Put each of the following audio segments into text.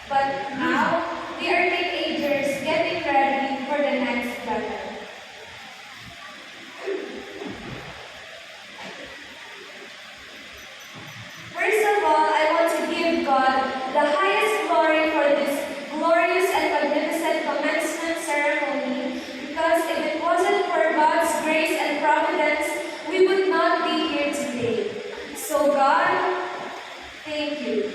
But now, we are teenagers getting ready for the next battle. First of all, I want to give God the highest glory for this glorious and magnificent commencement ceremony, because if it wasn't for God's grace and providence, we would not be here today. So God, thank you.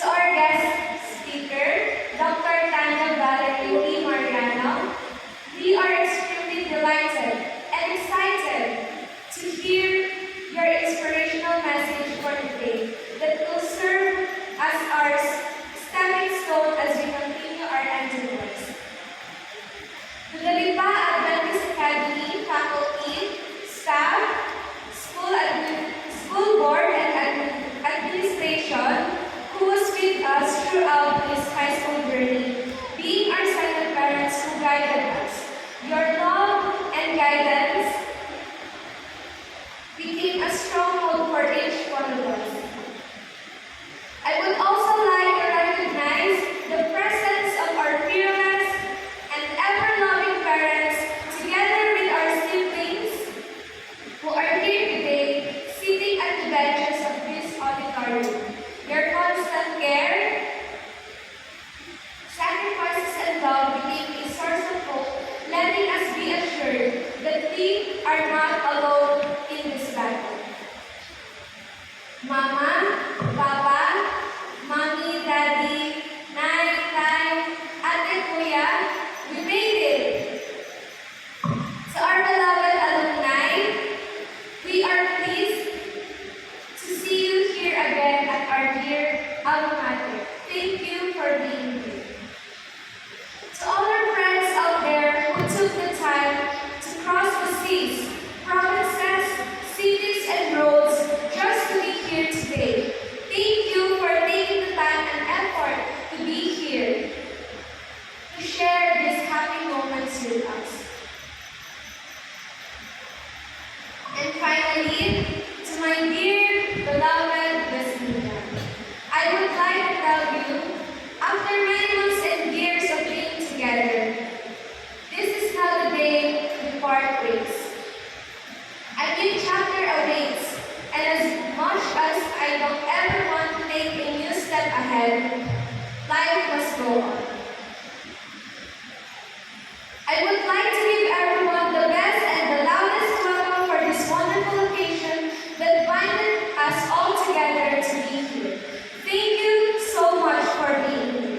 To our guest speaker, Dr. Tanya Valerie Mariano, we are extremely delighted and excited to hear your inspirational message for today that will serve as our stepping stone as we continue our endeavors. The Lipa Adventist Academy faculty, staff, school board, and administration who was with us throughout this high school journey, being our second parents who guided us. Your love and guidance became a stronghold for each one of us. I would also like to recognize the presence of our fearless and ever-loving parents together with our siblings who are here today, sitting at the benches of this auditorium. Your constant care, sacrifices, and love became a source of hope, letting us be assured that we are not alone in this battle. Mama, Papa, Mommy, Daddy, Nay, Tay, Ate, Kuya, we made it! To our beloved alumni, we are pleased to see you here again at our dear alma mater. Thank you for being here. To all our friends out there who took the time to cross the seas, provinces, cities, and roads just to be here today, thank you for taking the time and effort to be here, to share these happy moments with us. And finally, to my dear, beloved Vesmina, I would like to tell you, after many months and years of being together, this is not the day we part ways. A new chapter awaits, and as much as I don't ever want to take a new step ahead, life must go on. I would like to give everyone the best and the loudest welcome for this wonderful occasion that binded us all together to be here. Thank you so much for being here.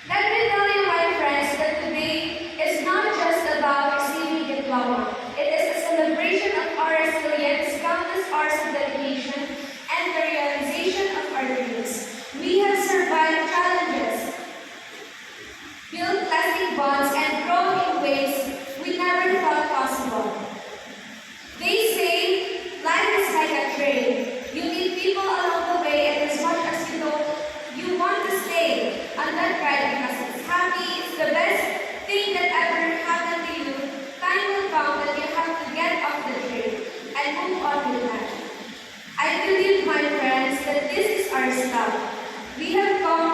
Let me tell you, my friends, that today is not just about receiving diploma. It is a celebration of our resilience, countless hours of dedication, and the realization of our dreams. We have survived challenges, built lasting bonds, and grown in ways we never thought possible. They say life is like a train. You meet people along the way, and as much as you want to stay on that ride because it's happy, it's the best thing that ever happened to you. Time will come that you have to get off the train and move on with life. I believe, my friends, that this is our stop. We have come